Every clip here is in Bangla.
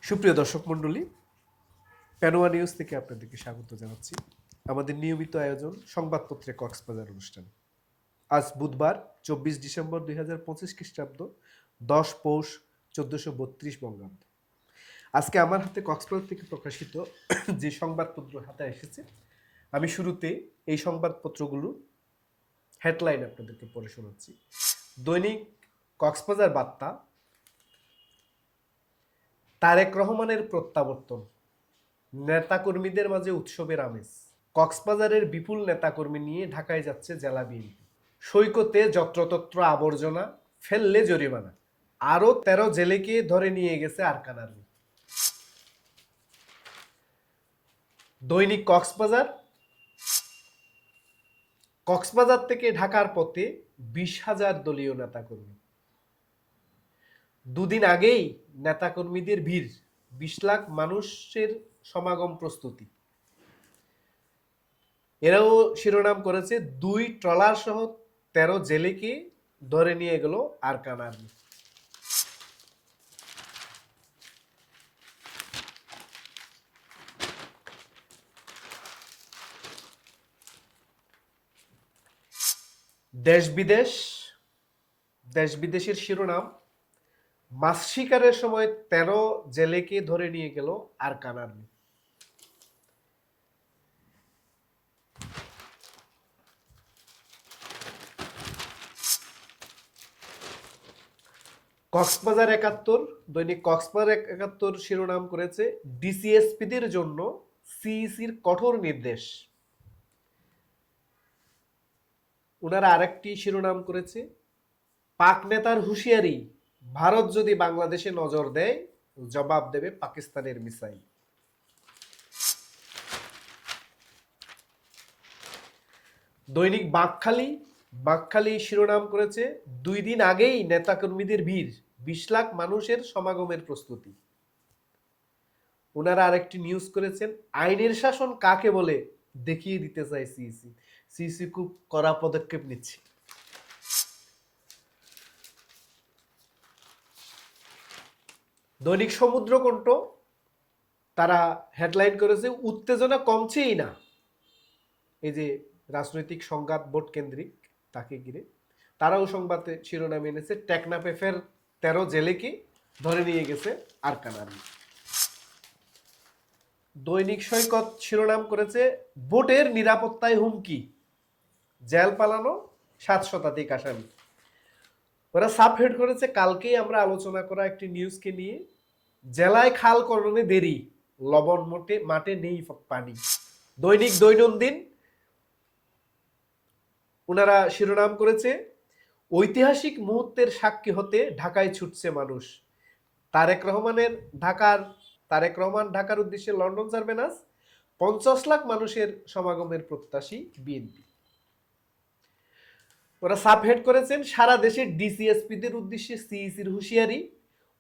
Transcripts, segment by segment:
সুপ্রিয় দর্শক মণ্ডলী, প্যানোয়া নিউজ থেকে আপনাদেরকে স্বাগত জানাচ্ছি আমাদের নিয়মিত আয়োজন সংবাদপত্রে কক্সবাজার অনুষ্ঠান। আজ বুধবার 24 ডিসেম্বর 2025 খ্রিস্টাব্দ, 10 পৌষ 1432 বঙ্গাব্দ। আজকে আমার হাতে কক্সবাজার থেকে প্রকাশিত যে সংবাদপত্র হাতে এসেছে, আমি শুরুতে এই সংবাদপত্রগুলো হেডলাইন আপনাদেরকে পড়ে শোনাচ্ছি। দৈনিক কক্সবাজার বার্তা, তারেক রহমানের প্রত্যাবর্তন, নেতাকর্মীদের মাঝে উৎসবের আমেজ। কক্সবাজারের বিপুল নেতাকর্মী নিয়ে ঢাকায় যাচ্ছে জেলা বিএনপি। সৈকতে যত্রতত্র আবর্জনা, ফেললে জরিমানা। আরও 13 জেলেকে ধরে নিয়ে গেছে আরাকান আর্মি। দৈনিক কক্সবাজার থেকে ঢাকার পথে 20,000 দলীয় নেতাকর্মী। দুদিন আগেই নেতাকর্মীদের ভিড়, 20 লাখ মানুষের সমাগম প্রস্তুতি। এরাও শিরোনাম করেছে 2 ট্রলার সহ 13 জেলেকে ধরে নিয়ে গেল আরাকান আর্মি। দেশ বিদেশের শিরোনাম, মাছ শিকারের সময় 13 জেলেকে ধরে নিয়ে গেল আরাকান আর্মি। কক্সবাজার 71, দৈনিক কক্সবাজার 71 শিরোনাম করেছে ডিসিএসপিদের জন্য সিইসির কঠোর নির্দেশ। ওনারা আরেকটি শিরোনাম করেছে পাক নেতার হুঁশিয়ারি, ভারত যদি বাংলাদেশে নজর দেয় জবাব দেবে পাকিস্তানের মিসাইল। দৈনিক বাঁকখালী শিরোনাম করেছে 2 দিন আগেই নেতাকর্মীদের ভিড়, 20 লাখ মানুষের সমাগমের প্রস্তুতি। ওনারা আরেকটি নিউজ করেছেন আইনের শাসন কাকে বলে দেখিয়ে দিতে চায় সিইসি খুব কড়া পদক্ষেপ নিচ্ছে। দৈনিক সমুদ্রকণ্ঠ, তারা হেডলাইন করেছে উত্তেজনা কমছেই না। এই যে রাজনৈতিক সংঘাত ভোট কেন্দ্রিক, তাকে ঘিরে তারাও সংবাদে শিরোনাম এনেছে টেকনাফে ফের 13 জেলেকে ধরে নিয়ে গেছে আরাকান আর্মি। দৈনিক সৈকত শিরোনাম করেছে ভোটের নিরাপত্তায় হুমকি, জেল পালানো 7 শতাধিক আসামি। ওরা সাবহেড করেছে কালকেই আমরা আলোচনা করা একটি নিউজকে নিয়ে, জেলায় খাল করণে দেরি, লবণ মাঠে নেই পানি। দৈনিক দৈনন্দিন, ওনারা শিরোনাম করেছে ঐতিহাসিক মুহূর্তের সাক্ষী হতে ঢাকায় ছুটছে মানুষ। তারেক রহমান ঢাকার উদ্দেশ্যে লন্ডন যাবেন আজ। 50 লাখ মানুষের সমাগমের প্রত্যাশী বিএনপি। ওরা সাবহেড করেছেন সারা দেশে ডিসিএসপিদের উদ্দেশ্যে সিইসির হুঁশিয়ারি,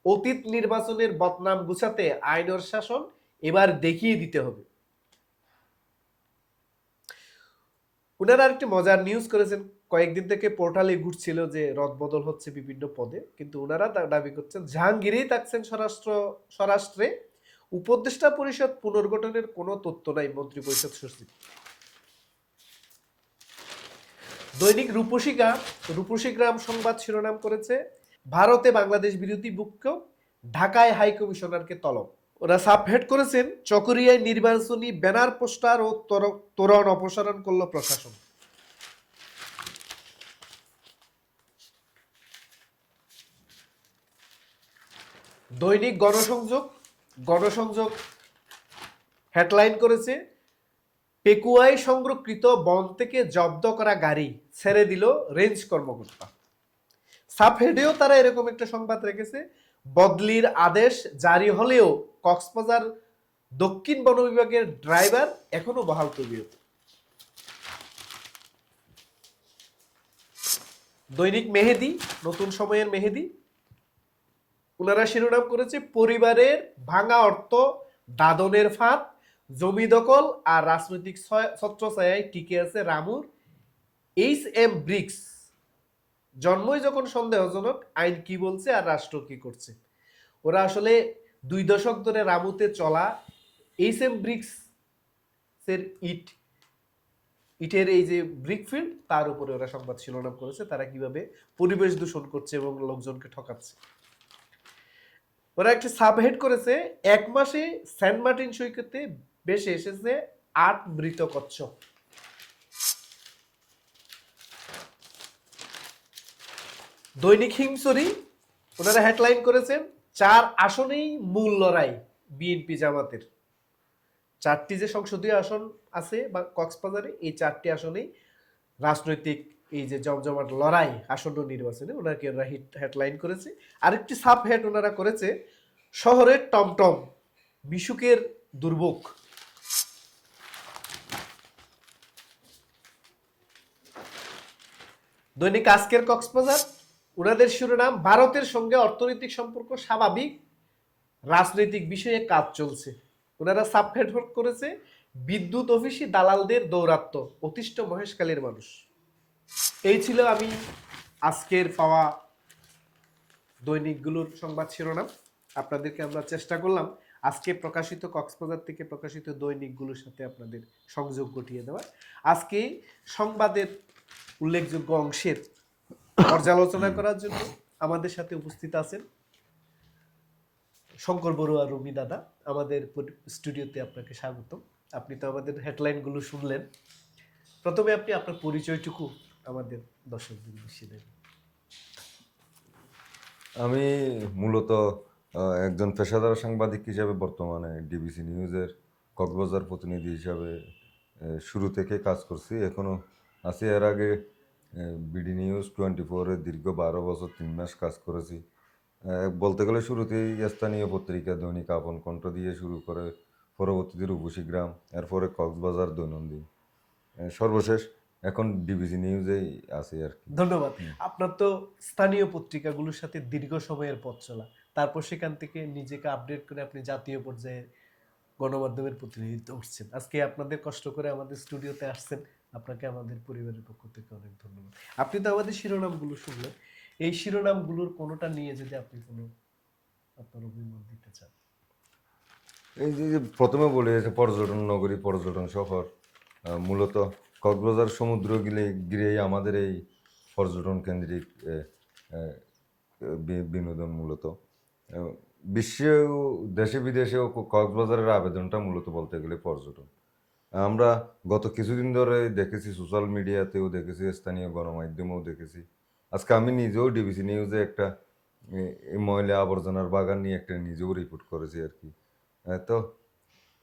অতীত নির্বাচনের বদনাম গুছাতে আইনের শাসন এবার দেখিয়ে দিতে হবে। ওনারা আরেকটি মজার নিউজ করেছেন, কয়েকদিন থেকে পোর্টালে ঘুরছিল যে রদবদল হচ্ছে বিভিন্ন পদে, কিন্তু ওনারা দাবি করছেন জাহাঙ্গীরেই থাকছেন স্বরাষ্ট্রে, উপদেষ্টা পরিষদ পুনর্গঠনের কোনো তথ্য নাই মন্ত্রী পরিষদ সচিব। দৈনিক রূপসী গ্রাম সংবাদ শিরোনাম করেছে ভারতে বাংলাদেশ বিরোধী বিক্ষোভ, ঢাকায় হাই কমিশনারকে তলব। ওরা সাবহেড করেছেন চকরিয়ায় নির্বাচনী ব্যানার পোস্টার ও তোরণ অপসারণ করল প্রশাসন। দৈনিক গণসংযোগ হেডলাইন করেছে পেকুয়ায় সংরক্ষিত বন থেকে জব্দ করা গাড়ি ছেড়ে দিল রেঞ্জ কর্মকর্তা। সাবহেডেও তারা এরকম একটা সংবাদ রেখেছে বদলির আদেশ জারি হলেও কক্সবাজার দক্ষিণ বন বিভাগের ড্রাইভার এখনো বহাল তবিয়ত। দৈনিক মেহেদি, নতুন সময়ের মেহেদি, ওনারা শিরোনাম করেছে পরিবারের ভাঙা অর্থ দাদনের ফাঁদ, জমি দখল আর রাজনৈতিক ছত্রছায়ায় টিকে আছে রামুর HM ব্রিক্স। জন্মই যখন সন্দেহজনক, আইন কি বলছে আর রাষ্ট্র কি করছে। ওরা আসলে 2 দশক ধরে রামুতে চলা এইচএম ব্রিক্স এর ইটের এই যে ব্রিক ফিল্ড, তার উপরে ওরা সংবাদ শিরোনাম করেছে, তারা কিভাবে পরিবেশ দূষণ করছে এবং লোকজনকে ঠকাচ্ছে। ওরা একটা সাবহেড করেছে, 1 মাসে সেন্ট মার্টিন সৈকতে ভেসে এসেছে 8 মৃত কচ্ছপ। দৈনিক হিমসরি ওনারা হেডলাইন করেছেন, 4 আসনেই মূল লড়াই বিএনপি জামাতের। 4টি যে সংসদীয় আসন আছে বা কক্সবাজারে, এই 4টি আসনেই রাজনৈতিক এই যে জমজমাট লড়াই আসন্ন নির্বাচনে ওনাকে ওরা হেডলাইন করেছে। আরেকটি সাব হেড ওনারা করেছে, শহরের টমটম মিশুকের দুর্ভোগ। দৈনিক আজকের কক্সবাজার ওনাদের শিরোনাম, ভারতের সঙ্গে অর্থনৈতিক সম্পর্ক স্বাভাবিক, রাজনৈতিক বিষয়ে কাজ চলছে। ওনারা সাবহেড করেছে, বিদ্যুৎ অফিসে দালালদের দৌরাত্ম্য, অতিষ্ঠ মহেশখালীর মানুষ। এই ছিল আমি আজকের পাওয়া দৈনিকগুলোর সংবাদ শিরোনাম। আপনাদেরকে আমরা চেষ্টা করলাম আজকে প্রকাশিত কক্সবাজার থেকে প্রকাশিত দৈনিকগুলোর সাথে আপনাদের সংযোগ ঘটিয়ে দেওয়া। আজকে সংবাদের উল্লেখযোগ্য অংশের পর্যালোচনা করার জন্য আমাদের সাথে উপস্থিত আছেন শঙ্কর বড়ুয়া রবি দাদা। আমাদের স্টুডিওতে আপনাকে স্বাগতম। আপনি তো আমাদের হেডলাইনগুলো শুনলেন, প্রথমে আপনি আপনার পরিচয়টুকু আমাদের দর্শকদের মিশিয়ে দেন। আমি মূলত একজন পেশাদার সাংবাদিক হিসাবে বর্তমানে ডিবিসি নিউজের কক্সবাজার প্রতিনিধি হিসাবে শুরু থেকে কাজ করছি, এখনও আছি। এর আগে বিডি নিউজ 24-এ দীর্ঘ 12 বছর 3 মাস কাজ করেছি। বলতে গেলে শুরুতেই স্থানীয় পত্রিকা দৈনিক আপন কণ্ঠ দিয়ে শুরু করে, পরবর্তীতে রূপসী গ্রাম, এরপরে কক্সবাজার দৈনন্দিন, সর্বশেষ এখন ডিবিসি নিউজেই আছি আর কি। ধন্যবাদ। আপনার তো স্থানীয় পত্রিকাগুলোর সাথে দীর্ঘ সময়ের পথ চলা, তারপর সেখান থেকে নিজেকে আপডেট করে আপনি জাতীয় পর্যায়ে গণমাধ্যমের প্রতিনিধিত্ব করছেন। আজকে আপনাদের কষ্ট করে আমাদের স্টুডিওতে আসছেন, আপনাকে আমাদের পরিবারের পক্ষ থেকে অনেক ধন্যবাদ। আপনি তো আমাদের শিরোনামগুলো শুনলেন, এই শিরোনামগুলোর কোনোটা নিয়ে যদি আপনি কোনো আপনার অভিমত দিতে চান। এই যে প্রথমে বলে পর্যটন নগরী, পর্যটন শহর, মূলত কক্সবাজার সমুদ্র ঘিরেই আমাদের এই পর্যটন কেন্দ্রিক বিনোদন মূলত। বিশ্বে, দেশে বিদেশেও কক্সবাজারের আবেদনটা মূলত বলতে গেলে পর্যটন। আমরা গত কিছুদিন ধরে দেখেছি, সোশ্যাল মিডিয়াতেও দেখেছি, স্থানীয় গণমাধ্যমেও দেখেছি। আজকে আমি নিজেও ডিবিসি নিউজে একটা এই ময়লা আবর্জনার বাগান নিয়ে একটা নিজেও রিপোর্ট করেছি আর কি। তো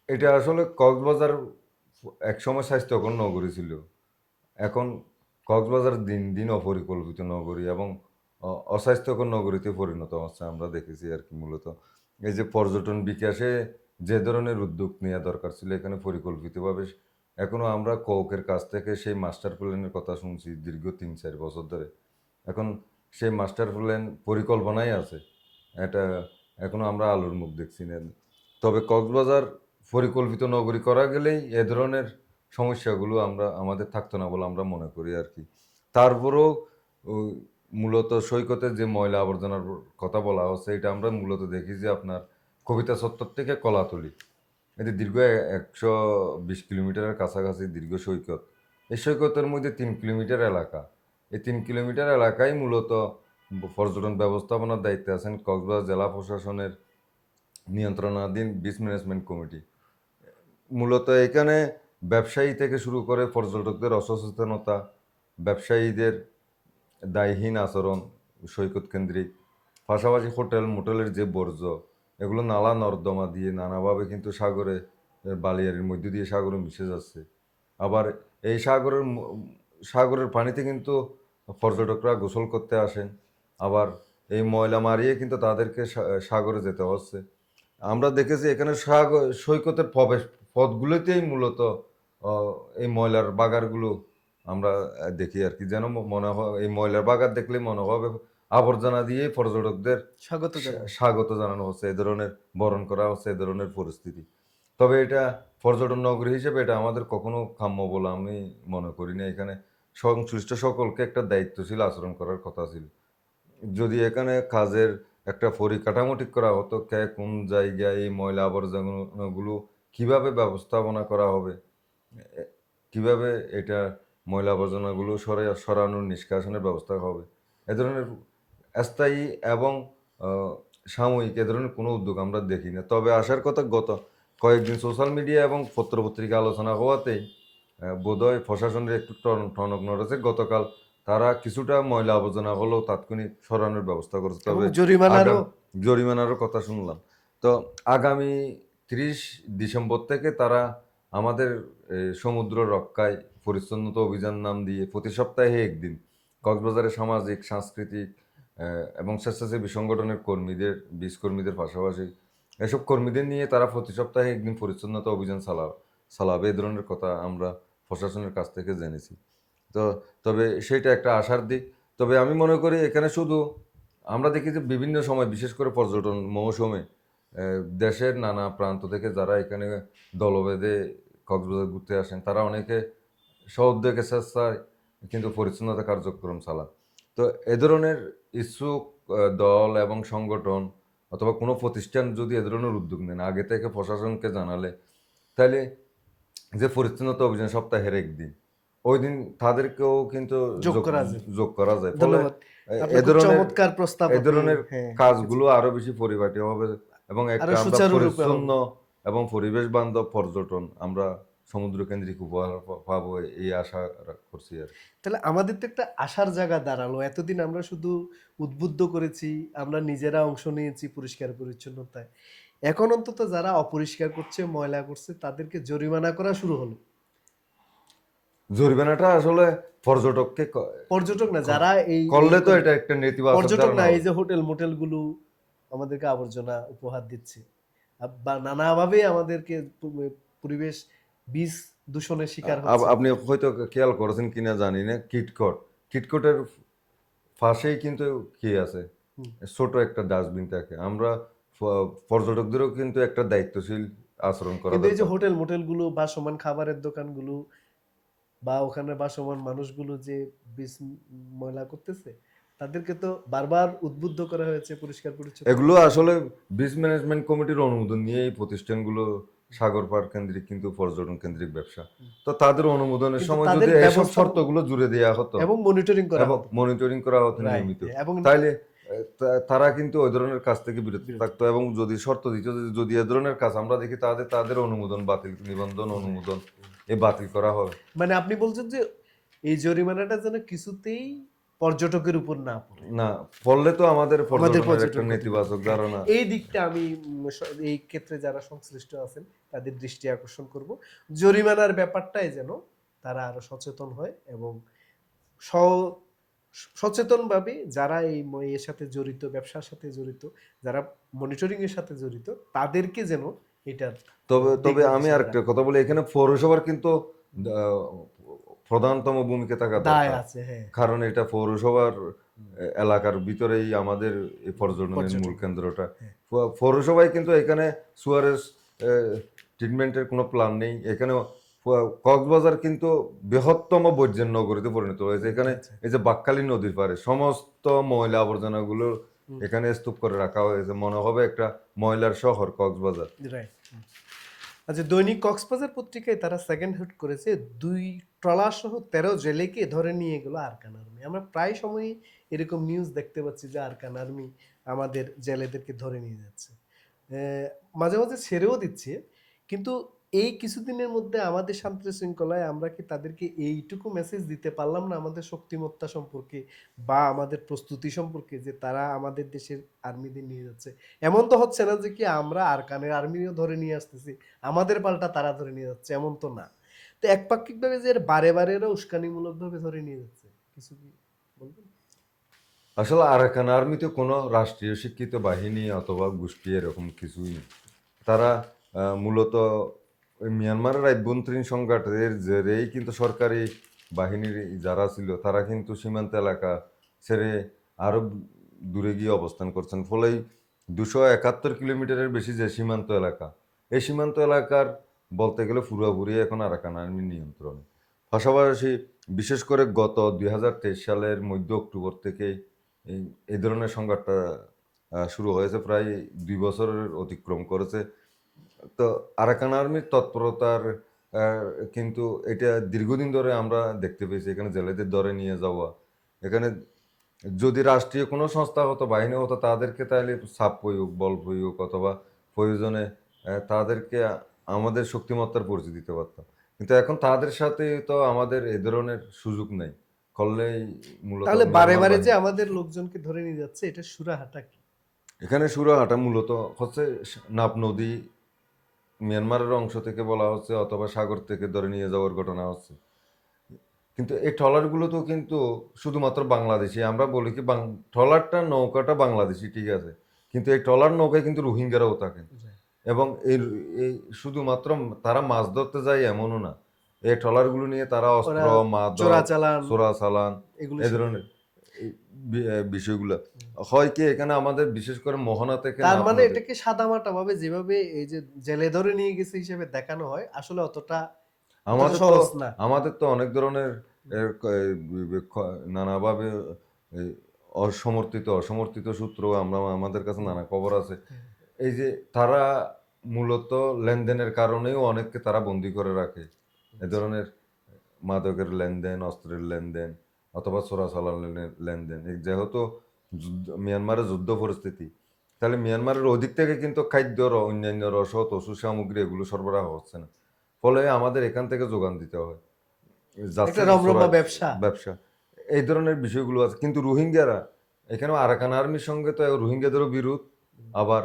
এটা আসলে কক্সবাজার একসময় স্বাস্থ্যকর নগরী ছিল, এখন কক্সবাজার দিন দিন অপরিকল্পিত নগরী এবং অস্বাস্থ্যকর নগরীতে পরিণত হচ্ছে আমরা দেখেছি আর কি। মূলত এই যে পর্যটন বিকাশে যে ধরনের উদ্যোগ নেওয়া দরকার ছিল, এখানে পরিকল্পিতভাবে এখনও আমরা কৌকের কাছ থেকে সেই মাস্টার প্ল্যানের কথা শুনছি দীর্ঘ 3-4 বছর ধরে। এখন সেই মাস্টার প্ল্যান পরিকল্পনাই আছে, এটা এখনও আমরা আলোর মুখ দেখছি না। তবে কক্সবাজার পরিকল্পিত নগরী করা গেলেই এ ধরনের সমস্যাগুলো আমাদের থাকতো না বলে আমরা মনে করি আর কি। তারপরেও মূলত সৈকতের যে ময়লা আবর্জনার কথা বলা হচ্ছে, এটা আমরা মূলত দেখি যে আপনার কবিতা চত্বর থেকে কলাতলি, এটি দীর্ঘ 120 কিলোমিটারের কাছাকাছি দীর্ঘ সৈকত। এই সৈকতের মধ্যে 3 কিলোমিটার এলাকা, এই 3 কিলোমিটার এলাকায় মূলত পর্যটন ব্যবস্থাপনার দায়িত্বে আছেন কক্সবাজার জেলা প্রশাসনের নিয়ন্ত্রণাধীন বিচ ম্যানেজমেন্ট কমিটি। মূলত এখানে ব্যবসায়ী থেকে শুরু করে পর্যটকদের অসচেতনতা, ব্যবসায়ীদের দায়হীন আচরণ সৈকত কেন্দ্রিক, পাশাপাশি হোটেল মোটেলের যে বর্জ্য, এগুলো নালা নর্দমা দিয়ে নানাভাবে কিন্তু সাগরে, বালিয়াড়ির মধ্যে দিয়ে সাগরে মিশে যাচ্ছে। আবার এই সাগরের পানিতে কিন্তু পর্যটকরা গোসল করতে আসেন, আবার এই ময়লা মারিয়ে কিন্তু তাদেরকে সাগরে যেতে হচ্ছে। আমরা দেখেছি এখানে সৈকতের প্রবেশ পথগুলোতেই মূলত এই ময়লার বাগারগুলো আমরা দেখি আর কি। যেন মনে হয় এই ময়লার বাগার দেখলে মনে হবে আবর্জনা দিয়ে পর্যটকদের স্বাগত জানানো হচ্ছে, এ ধরনের বরণ করা হচ্ছে, এ ধরনের পরিস্থিতি। তবে এটা পর্যটন নগরী হিসেবে এটা আমাদের কখনো কাম্য বলে আমি মনে করি না। এখানে সংশ্লিষ্ট সকলকে একটা দায়িত্বশীল আচরণ করার কথা ছিল। যদি এখানে কাজের একটা পরিকাঠামো ঠিক করা হতো, কে কোন জায়গায় এই ময়লা আবর্জনাগুলো কিভাবে ব্যবস্থাপনা করা হবে, এ- কিভাবে এটা ময়লা আবর্জনাগুলো সরানোর নিষ্কাশনের ব্যবস্থা হবে, এ ধরনের স্থায়ী এবং আহ, সাময়িক এ ধরনের কোনো উদ্যোগ আমরা দেখি না। তবে আসার কথা গত কয়েকদিন সোশ্যাল মিডিয়া এবং পত্রপত্রিকা আলোচনা হওয়াতেই বোধহয় প্রশাসনের একটু টনক নড়েছে। গতকাল তারা কিছুটা ময়লা আবর্জনা হলেও তাৎক্ষণিক সরানোর ব্যবস্থা করেছে। এবং তবে জরিমানারও জরিমানারও কথা শুনলাম। তো আগামী 30 ডিসেম্বর থেকে তারা আমাদের সমুদ্র রক্ষায় পরিচ্ছন্নতা অভিযান নাম দিয়ে প্রতি সপ্তাহে একদিন কক্সবাজারের সামাজিক সাংস্কৃতিক এবং স্বেচ্ছাসেবী সংগঠনের কর্মীদের, বীজ কর্মীদের পাশাপাশি এসব কর্মীদের নিয়ে তারা প্রতি সপ্তাহে একদিন পরিচ্ছন্নতা অভিযান চালাবে, এই ধরনের কথা আমরা প্রশাসনের কাছ থেকে জেনেছি। তো তবে সেটা একটা আশার দিক। তবে আমি মনে করি এখানে শুধু আমরা দেখি যে বিভিন্ন সময় বিশেষ করে পর্যটন মৌসুমে দেশের নানা প্রান্ত থেকে যারা এখানে দলবেঁধে কক্সবাজার ঘুরতে আসেন তারা অনেকে সউদ্যোগে স্বেচ্ছায় কিন্তু পরিচ্ছন্নতা কার্যক্রম চালান। তো এ ধরনের ইচ্ছুক দল এবং সংগঠন অথবা কোনো প্রতিষ্ঠান যদি এ ধরনের উদ্যোগ নেন আগে থেকে প্রশাসনকে জানালে, তাহলে যে পরিচ্ছন্নতা অভিযান সপ্তাহের একদিন ওই দিন তাদেরকেও কিন্তু যোগ যোগ করা যায়। যোগ করা যায়। ফলে ধন্যবাদ। আপনি এ খুব ধরনের চমৎকার প্রস্তাব এ আপনি ধরনের হ্যাঁ রেখেছেন। কাজগুলো আরো বেশি পরিপাটি হবে এবং আরো একটা আমরা সুচারুরূপে পরিচ্ছন্ন হবে। এবং পরিবেশ বান্ধব পর্যটন আমরা সমুদ্র কেন্দ্রিক উপহার পাবো, এই আশা করছি আর কি। তাহলে আমাদের তো একটা আশার জায়গা দাঁড়ালো। এতদিন আমরা শুধু উদ্বুদ্ধ করেছি, আমরা নিজেরা অংশ নিয়েছি পরিষ্কার পরিচ্ছন্নতায়। এখন অন্তত যারা অপরিষ্কার করছে, ময়লা করছে তাদেরকে জরিমানা করা শুরু হলো। জরিমানাটা আসলে পর্যটককে পর্যটক না, যারা এই করলে এই তো করে, এটা একটা নেতিবাচক পর্যটক ধারণা না, এই হবে। যে হোটেল মোটেল গুলো আমাদেরকে আবর্জনা উপহার দিচ্ছে বা নানাভাবে আমাদেরকে পরিবেশ বীজ দূষণের শিকার হচ্ছে। আপনি হয়তো খেয়াল করেছেন কিনা জানি না, কিটকটের পাশেই কিন্তু কি আছে, হুম। ছোট একটা ডাস্টবিন থাকে। আমরা পর্যটকদেরও কিন্তু একটা দায়িত্বশীল আচরণ করা কিন্তু এই যে দরকার। হোটেল মোটেল গুলো বা সমান খাবারের দোকানগুলো বা ওখানে বাসমান মানুষগুলো যে বীজ ময়লা করতেছে, তাদেরকে তো বারবার উদ্বুদ্ধ করা হয়েছে পরিষ্কার পরিচ্ছন্ন এগুলো থাকতে। আসলে বিচ ম্যানেজমেন্ট কমিটির অনুমোদন নিয়ে এই প্রতিষ্ঠানগুলো সাগর পাড় কেন্দ্রিক কিন্তু পর্যটন কেন্দ্রিক ব্যবসা। তো তাদের অনুমোদনের কিন্তু সময় তাদের যদি এসব ব্যবস্থা শর্তগুলো জুড়ে দেওয়া হতো এবং মনিটরিং করা এবং হতো। মনিটরিং করা হতো রাইট। নিয়মিত, এবং তাইলে তারা কিন্তু ওই ধরনের কাজ থেকে বিরত বিরত থাকতো। এবং যদি শর্ত দিত যে যদি এ ধরনের কাজ আমরা দেখি তাদের তাদের অনুমোদন বাতিল, নিবন্ধন অনুমোদন এ বাতিল করা হবে। মানে আপনি বলছেন যে এই জরিমানাটা যেন কিছুতেই পর্যটকের উপর না পড়ে, না পড়লে তো আমাদের আমাদের পর্যটনের একটা পর্যটন নেতিবাচক কর্তৃপক্ষ। ধারণা। এই দিকটা আমি এই ক্ষেত্রে যারা সংশ্লিষ্ট আছেন তাদের দৃষ্টি আকর্ষণ করব। জরিমানার ব্যাপারটাই যেন তারা আরো সচেতন হয় এবং সচেতনভাবে যারা এই এর সাথে জড়িত, ব্যবসার সাথে জড়িত, যারা মনিটরিং এর সাথে জড়িত, তাদেরকে যেন এটার তবে দিক তবে আমি নির্দেশনা আরেকটা রাখে। কথা বলি, এখানে পৌরসভার কিন্তু আহ, প্রধানতম ভূমিকা থাকা দায় দরকার। আছে, হ্যাঁ। কারণ এটা পৌরসভার এলাকার ভিতরেই আমাদের এই পর্যটনের মূল পর্যটন, কেন্দ্রটা। হ্যাঁ। পৌরসভায় কিন্তু এখানে সুয়ারেজ ট্রিটমেন্টের কোনো প্ল্যান নেই। এখানে কক্সবাজার কিন্তু বৃহত্তম বর্জ্য নগরীতে পরিণত হয়েছে। এখানে আচ্ছা। এই যে বাকখালী নদীর পাড়ে সমস্ত ময়লা আবর্জনাগুলো হুম। এখানে স্তূপ করে রাখা হয়েছে, মনে হবে একটা ময়লার শহর কক্সবাজার। রাইট। আচ্ছা, দৈনিক কক্সবাজার পত্রিকায় তারা সেকেন্ড হেড করেছে 2 ট্রলার সহ 13 জেলেকে ধরে নিয়ে গেল আরাকান আর্মি। আমরা প্রায় সময়ই এরকম নিউজ দেখতে পাচ্ছি যে আরাকান আর্মি আমাদের জেলেদেরকে ধরে নিয়ে যাচ্ছে, মাঝে মাঝে ছেড়েও দিচ্ছে। কিন্তু এই কিছুদিনের মধ্যে আমাদের শান্তি শৃঙ্খলায় আমরা কি তাদেরকে এইটুকু মেসেজ দিতে পারলাম না আমাদের শক্তিমত্তা সম্পর্কে বা আমাদের প্রস্তুতি সম্পর্কে, যে তারা আমাদের দেশের আর্মিদের নিয়ে যাচ্ছে? এমন তো হচ্ছে না যে কি আমরা আরাকানের আর্মিও ধরে নিয়ে আসতেছি, আমাদের পাল্টা তারা ধরে নিয়ে যাচ্ছে, এমন তো না। তো একপাক্ষিকভাবে যে বারে বারে এরা উস্কানিমূলকভাবে ধরে নিয়ে যাচ্ছে, কিছু কি বলবেন? আসলে আরাকান আর্মিতে কোনো রাষ্ট্রীয় শিক্ষিত বাহিনী অথবা গোষ্ঠী এরকম কিছুই নেই। তারা মূলত ওই মিয়ানমারের আভ্যন্তরীণ সংঘাতের জেরেই কিন্তু সরকারি বাহিনীর যারা ছিল তারা কিন্তু সীমান্ত এলাকা ছেড়ে আরো দূরে গিয়ে অবস্থান করছেন। ফলে 271 কিলোমিটারের বেশি যে সীমান্ত এলাকা, এই সীমান্ত এলাকার বলতে গেলে পুরোপুরি এখন আরাকান আর্মির নিয়ন্ত্রণে। পাশাপাশি বিশেষ করে গত 2023 সালের মধ্য অক্টোবর থেকে এই এই ধরনের সংঘাতটা শুরু হয়েছে, প্রায় 2 বছরের অতিক্রম করেছে। তো আরাকান আর্মির তৎপরতার কিন্তু এটা দীর্ঘদিন ধরে আমরা দেখতে পেয়েছি। এখানে জেলেদের ধরে নিয়ে যাওয়া, এখানে যদি রাষ্ট্রীয় কোনো সংস্থা হতো, বাহিনী হতো, তাদেরকে তাহলে চাপ প্রয়োগ, বল প্রয়োগ অথবা প্রয়োজনে তাদেরকে আমাদের শক্তিমত্তার পরিচয় দিতে পারতাম। কিন্তু এখন তাদের সাথে তো আমাদের এ ধরনের সুযোগ নেই, করলেই মূলত তাহলে বারে মিয়ানমার বারে যে বাহিনী। আমাদের লোকজনকে ধরে নিয়ে যাচ্ছে, এটা সুরাহাটা কি? এখানে সুরাহাটা মূলত হচ্ছে নাপ নদী, মিয়ানমারের অংশ থেকে বলা হচ্ছে, অথবা সাগর থেকে ধরে নিয়ে যাওয়ার ঘটনা হচ্ছে। কিন্তু এই ট্রলারগুলো তো কিন্তু শুধুমাত্র বাংলাদেশি। আমরা বলি কি ট্রলারটা, নৌকাটা বাংলাদেশি, ঠিক আছে, কিন্তু এই ট্রলার নৌকায় কিন্তু রোহিঙ্গারাও থাকেন। এবং এই শুধুমাত্র তারা মাছ ধরতে যায় এমনও না, এই ট্রলারগুলো নিয়ে তারা অস্ত্র, ওরা মাদক, চোরাচালান চোরাচালান, এগুলো এই শিখে। ধরনের এই বিষয়গুলো হয় কি এখানে আমাদের, বিশেষ করে মোহনা থেকে তার নাপ মানে নদী। এটাকে সাদামাটা ভাবে যেভাবে এই যে জেলে ধরে নিয়ে গেছে হিসেবে দেখানো হয়, আসলে অতটা আমাদের তো সহজ না। আমাদের তো অনেক ধরনের নানাভাবে এই অসমর্থিত সূত্র আমরা, আমাদের কাছে নানা খবর আছে। এই যে তারা মূলত লেনদেনের কারণেও অনেককে তারা বন্দি করে রাখে। এ ধরনের মাদকের লেনদেন, অস্ত্রের লেনদেন, অথবা চোরাচালানের লেনদেন। যেহেতু মিয়ানমারের যুদ্ধ পরিস্থিতি, তাহলে মিয়ানমারের ওদিক থেকে কিন্তু খাদ্য, অন্যান্য রসদ, ওষুধ সামগ্রী এগুলো সরবরাহ হচ্ছে না। ফলে আমাদের এখান থেকে যোগান দিতে হয়, যাচ্ছে একটা রমরমা ব্যবসা। ব্যবসা। এই ধরনের বিষয়গুলো আছে। কিন্তু রোহিঙ্গারা, এখানেও আরাকান আর্মির সঙ্গে তো রোহিঙ্গাদেরও বিরোধ, আবার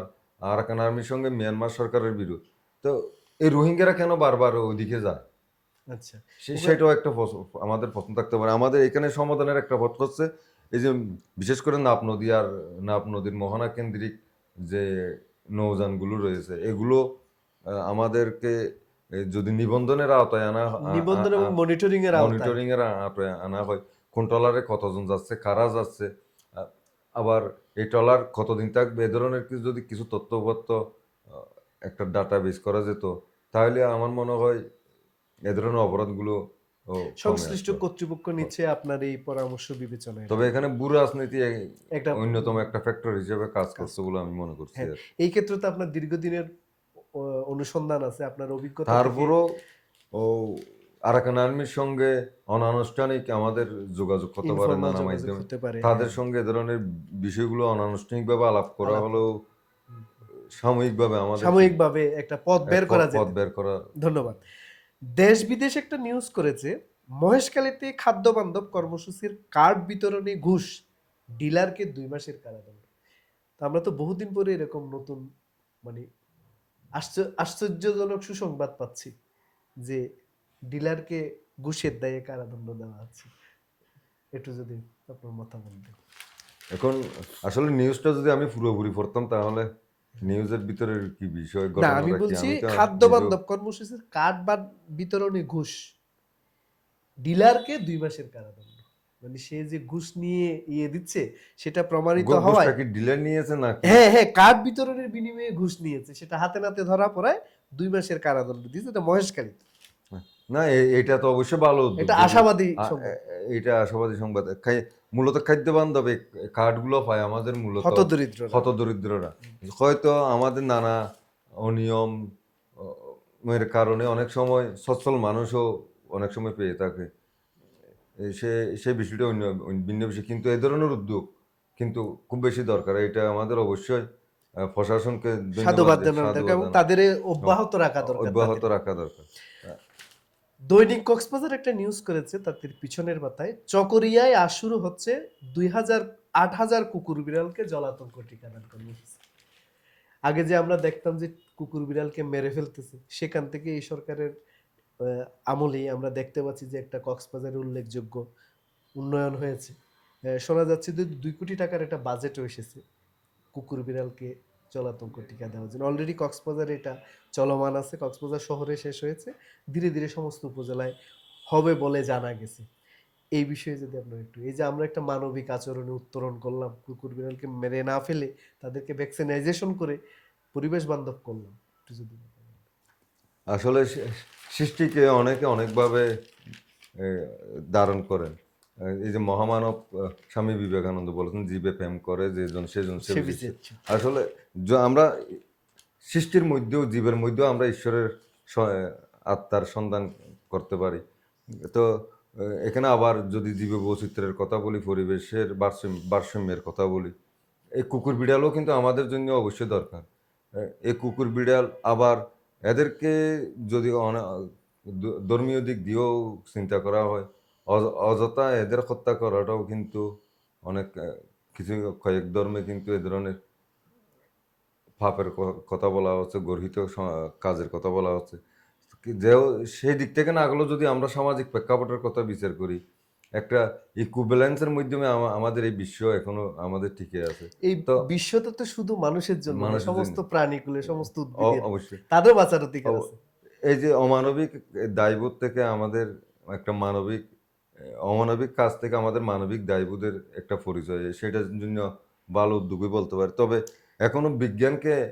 আরাকান আর্মির সঙ্গে মিয়ানমার সরকারের বিরোধ। তো এই রোহিঙ্গারা কেন বারবার ওইদিকে যায়, আচ্ছা, সেটাও একটা আমাদের প্রশ্ন থাকতে পারে। আমাদের এখানে সমাধানের একটা পথ হচ্ছে এই যে বিশেষ করে নাপ নদী আর নাপ নদীর মোহনা কেন্দ্রিক যে নৌযানগুলো রয়েছে, এগুলো আমাদেরকে যদি নিবন্ধনের আওতায় নিবন্ধন এবং মনিটরিং এর আওতায়। মনিটরিং এর আওতায় আনা হয়, কোন ট্রলারে কতজন যাচ্ছে, কারা যাচ্ছে, আ- আবার এই ট্রলার কতদিন থাকবে, এ ধরনের যদি কিছু তথ্যপত্র একটা ডাটা বেস করা যেত, তাহলে আমার মনে হয় এ ধরনের অপরাধগুলো কমে সংশ্লিষ্ট আসতো। কর্তৃপক্ষ নিচ্ছে আপনার এই পরামর্শ বিবেচনায়। তবে এখানে ভূ রাজনীতি একটা অন্যতম একটা ফ্যাক্টর হিসেবে কাজ কাজ করছে বলে আমি মনে করছি হ্যাঁ, আর কি। এই ক্ষেত্রে তো আপনার দীর্ঘদিনের অনুসন্ধান আছে, আপনার অভিজ্ঞতা থেকে। তারপরও ও আরাকান আর্মির সঙ্গে অনানুষ্ঠানিক আমাদের যোগাযোগ হতে পারে ইনফর্মাল নানা যোগাযোগ মাধ্যমে। হতে পারে, তাদের হ্যাঁ। সঙ্গে এ ধরনের বিষয়গুলো অনানুষ্ঠানিকভাবে আলাপ করা আলাপ হলেও সাময়িকভাবে আমাদের সাময়িকভাবে একটা পথ বের করা পথ যেতে বের পারে। করা। ধন্যবাদ। দেশ বিদেশ একটা নিউজ করেছে, মহেশখালীতে খাদ্য বান্ধব কর্মসূচির কার্ড বিতরণে ঘুষ, ডিলারকে 2 মাসের কারাদণ্ড। তো আমরা তো বহুদিন পরে এরকম নতুন, মানে আশ্চর্যজনক সুসংবাদ পাচ্ছি যে ডিলারকে ঘুষের দায়ে কারাদণ্ড দেওয়া হচ্ছে। একটু যদি আপনার মতামত দেন। এখন আসলে নিউজটা যদি আমি পুরোপুরি পড়তাম, তাহলে নিউজের ভিতরে কি বিষয়, না, আমি ঘটনাটা কি, বলছি আমি তো খাদ্য নিজেও। বান্ধব কর্মসূচির কার্ড বা বিতরণে ঘুষ, ডিলারকে 2 মাসের কারাদণ্ড। মানে সে যে ঘুষ নিয়ে দিচ্ছে সেটা প্রমাণিত ঘুষটা হওয়ায়। কি ডিলার নিয়েছে নাকি? হ্যাঁ হ্যাঁ, কার্ড বিতরণের বিনিময়ে ঘুষ নিয়েছে, সেটা হাতে নাতে ধরা পড়ায় 2 মাসের কারাদণ্ড দিয়েছে। এটা মহেশখালী। না, এটা তো অবশ্যই ভালো উদ্যোগ। এটা যদি আশাবাদী সংবাদ। এটা আশাবাদী সংবাদ। মূলত খাদ্য বান্ধব এই কার্ডগুলো পায় আমাদের মূলত হতদরিদ্ররা। হতদরিদ্ররা। হয়তো আমাদের নানা অনিয়ম এর কারণে অনেক সময় সচ্ছল মানুষও অনেক সময় পেয়ে থাকে। সে সেই বিষয়টা ভিন্ন বিষয়, কিন্তু এই ধরনের উদ্যোগ কিন্তু খুব বেশি দরকার। এটা আমাদের অবশ্যই প্রশাসনকে ধন্যবাদ সাধুবাদ জানানো দরকার এবং সাধুবাদ তাদের অব্যাহত রাখা দরকার। অব্যাহত রাখা দরকার। দৈনিক কক্সবাজার একটা নিউজ করেছে, তাদের পিছনের পাতায় চকরিয়ায় আজ শুরু হচ্ছে 8,000 কুকুর বিড়ালকে জলাতঙ্ক টিকাদান কর্মসূচি। আগে যে আমরা দেখতাম যে কুকুর বিড়ালকে মেরে ফেলতেছে, সেখান থেকে এই সরকারের আমলেই আমরা দেখতে পাচ্ছি যে একটা কক্সবাজারের উল্লেখযোগ্য উন্নয়ন হয়েছে। শোনা যাচ্ছে যে 2 কোটি টাকার একটা বাজেটও এসেছে কুকুর বিড়ালকে জলাতঙ্ক টিকা দেওয়ার জন্য। অলরেডি কক্সবাজারে এটা চলমান আছে, কক্সবাজার শহরে শেষ হয়েছে, ধীরে ধীরে সমস্ত উপজেলায় হবে বলে জানা গেছে। এই বিষয়ে যদি আপনার একটু, এই যে আমরা একটা মানবিক আচরণে উত্তরণ করলাম, কুকুর বিড়ালকে মেরে না ফেলে তাদেরকে ভ্যাকসিনাইজেশন করে পরিবেশ বান্ধব করলাম, একটু যদি আসলে সৃষ্টিকে অনেকে অনেকভাবে এ, ধারণ করেন। এই যে মহামানব স্বামী বিবেকানন্দ বলেছেন, জীবে প্রেম করে যেজন সেজন সে সে বিশেষ। বিচেচ্ছে। আসলে আমরা সৃষ্টির মধ্যেও জীবের মধ্যেও আমরা ঈশ্বরের আত্মার সন্ধান করতে পারি। তো এখানে আবার যদি জীব বৈচিত্র্যের কথা বলি, পরিবেশের ভারসাম্যের কথা বলি, এই কুকুর বিড়ালও কিন্তু আমাদের জন্য অবশ্যই দরকার। এই কুকুর বিড়াল আবার এদেরকে যদি ধর্মীয় দিক দিয়েও চিন্তা করা হয়, অযথা এদের হত্যা করাটাও কিন্তু অনেক কিছু কয়েক ধর্মে কিন্তু এ ধরনের পাপের কথা বলা হচ্ছে, গর্হিত কাজের কথা বলা হচ্ছে। যে সেই দিক থেকে না গেলেও যদি আমরা সামাজিক প্রেক্ষাপটের কথা বিচার করি, একটা ইকুইভ্যালেন্সের মাধ্যমে আমাদের এই বিশ্ব এখনো আমাদের টিকে আছে। এই তো বিশ্বটা তো শুধু মানুষের জন্য না, মানুষের জন্য সমস্ত প্রাণীকুলে, সমস্ত উদ্ভিদের অবশ্যই তাদের বাঁচার অধিকার অব- আছে। এই যে অমানবিক দায়বোধ থেকে আমাদের একটা অমানবিক কাজ থেকে আমাদের মানবিক দায়বোধের একটা পরিচয়, সেটার জন্য ভালো উদ্যোগই বলতে পারি। তবে এখনো বিজ্ঞানকে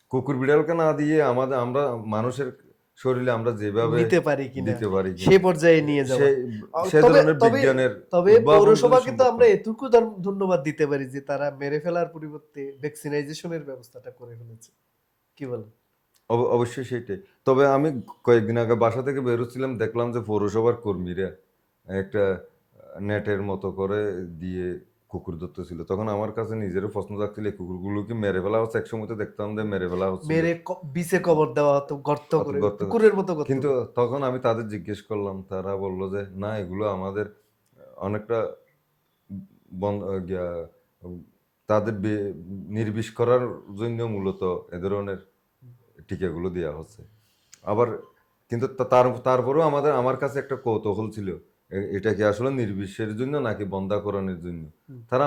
কুকুর বিড়ালকে না দিয়ে আমরা মানুষের শরীরে আমরা যেভাবে নিতে পারি কিনা, দিতে পারি কিনা, সেই পর্যায়ে নিয়ে যাওয়া। সেই সে তবে ধরনের তবে বিজ্ঞানের তবে উদ্ভাবন যদি পৌরসভাকে তো সম্ভব আমরা হয়। এটুকু ধন্যবাদ দিতে পারি যে তারা মেরে ফেলার পরিবর্তে ভ্যাকসিনাইজেশনের ব্যবস্থাটা করে ফেলেছে। কি বলেন? অবশ্যই সেইটাই। তবে আমি কয়েকদিন আগে বাসা থেকে বেরোচ্ছিলাম, দেখলাম যে পৌরসভার কর্মীরা একটা নেটের মতো করে দিয়ে কুকুর ধরতেছিল। তখন আমার কাছে নিজেরও প্রশ্ন জাগছিল, এই কুকুরগুলো কি মেরে ফেলা হচ্ছে? একসময় তো দেখতাম যে মেরে ফেলা হচ্ছিল, মেরে বিচে কবর দেওয়া হতো, গর্ত অত করে, গর্ত। পুকুরের মতো গর্ত কিন্তু করে। তখন আমি তাদের জিজ্ঞেস করলাম, তারা বলল যে না, এগুলো আমাদের অনেকটা বন- আহ, গিয়া- উম, তাদের নির্বিষ করার জন্য মূলত এ ধরনের টিকাগুলো দেওয়া হচ্ছে। আবার কিন্তু তারপরেও আমার কাছে একটা কৌতূহল ছিল, এটা কি আসলে নির্বিষের জন্য নাকি বন্ধাকরণের জন্য। হুম। তারা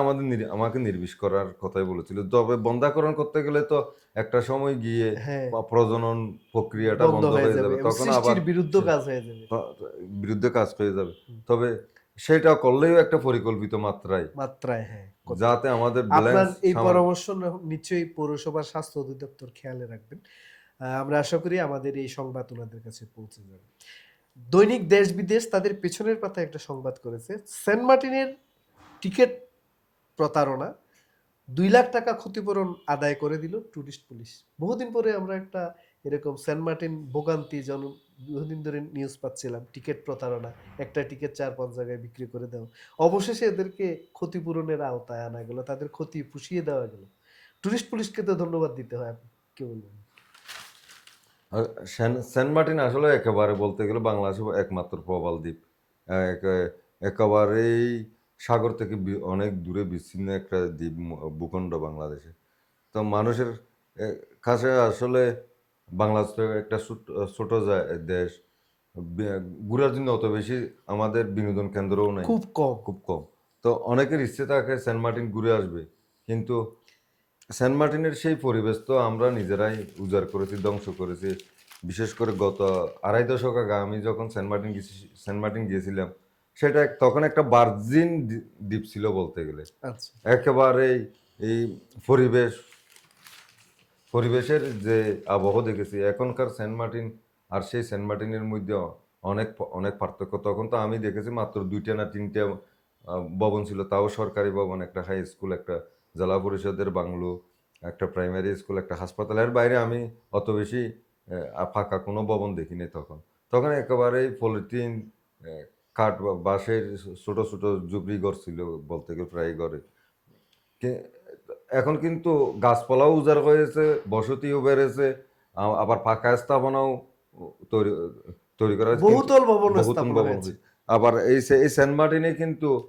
আমাকে নির্বিষ করার কথাই বলেছিল। তবে বন্ধাকরণ করতে গেলে তো একটা সময় গিয়ে হ্যাঁ, প্রজনন প্রক্রিয়াটা বন্ধ বন্ধ হয়ে হয়ে যাবে যাবে, এবং তখন আবার সৃষ্টির বিরুদ্ধ সে- কাজ হয়ে যাবে। ত- বিরুদ্ধে কাজ হয়ে যাবে। হুম। তবে সেটা করলেও একটা পরিকল্পিত মাত্রায়, মাত্রায়, হ্যাঁ, করতে হবে। যাতে আমাদের আপনার ব্যালেন্স এই পরামর্শ নিশ্চয়ই পৌরসভার স্বাস্থ্য অধিদপ্তর খেয়ালে রাখবেন। আমরা আশা করি আমাদের এই সংবাদ ওনাদের কাছে পৌঁছে যাবে। দৈনিক দেশ বিদেশ তাদের পেছনের পাতায় একটা সংবাদ করেছে, সেন্ট মার্টিনের টিকিট প্রতারণা, 2 লাখ টাকা ক্ষতিপূরণ আদায় করে দিল টুরিস্ট পুলিশ। বহুদিন পরে আমরা একটা এরকম সেন্ট মার্টিন ভোগান্তি বহুদিন ধরে নিউজ পাচ্ছিলাম, টিকিট প্রতারণা, একটা টিকিট 4-5 জায়গায় বিক্রি করে দেওয়া। অবশেষে এদেরকে ক্ষতিপূরণের আওতায় আনা গেল, তাদের ক্ষতি পুষিয়ে দেওয়া গেল। টুরিস্ট পুলিশকে তো ধন্যবাদ দিতে হয়। আপনি কি বলবেন? আর সেন্ট মার্টিন আসলে একেবারে বলতে গেলে বাংলাদেশের একমাত্র প্রবাল দ্বীপ। একেবারেই সাগর থেকে অনেক দূরে বিচ্ছিন্ন একটা দ্বীপ, ভূখণ্ড বাংলাদেশে। তো মানুষের এ, কাছে আসলে বাংলাদেশ তো একটা ছোট দেশ, ঘুরার জন্য অত বেশি আমাদের বিনোদন কেন্দ্রও নাই, খুব কম। খুব কম। তো অনেকের ইচ্ছে থাকে সেন্ট মার্টিন ঘুরে আসবে, কিন্তু সেন্ট মার্টিনের সেই পরিবেশ তো আমরা নিজেরাই উজাড় করেছি, ধ্বংস করেছি। বিশেষ করে গত 2.5 দশক আগে আমি যখন সেন্ট মার্টিন গিয়েছিলাম, সেটা তখন একটা ভার্জিন দ্বীপ ছিল বলতে গেলে। আচ্ছা। একেবারেই এই পরিবেশ পরিবেশের যে আবহ দেখেছি এখনকার সেন্ট মার্টিন আর সেই সেন্ট মার্টিনের মধ্যে অনেক অনেক পার্থক্য। তখন তো আমি দেখেছি মাত্র 2টা না 3টা ভবন ছিল, তাও সরকারি ভবন, একটা হাই স্কুল, একটা জেলা পরিষদের বাংলো, একটা প্রাইমারি স্কুল, একটা হাসপাতালের বাইরে আমি অত বেশি ফাঁকা কোনো ভবন দেখিনি তখন। তখন একেবারেই পলিথিন, কাঠ বা বাঁশের ছোট ছোট ঝুপড়ি ঘর ছিল বলতে গেলে, প্রায় ঘরে। কে- এখন কিন্তু গাছপালাও উজাড় হয়েছে, বসতিও বেড়েছে, আবার পাকা স্থাপনাও তৈরি তৈরি করা হয়েছে, কিন্তু বহুতল ভবন বহুতল স্থাপনা ভবন হয়েছে। হয়েছে। আবার এই সেন্ট মার্টিনে কিন্তু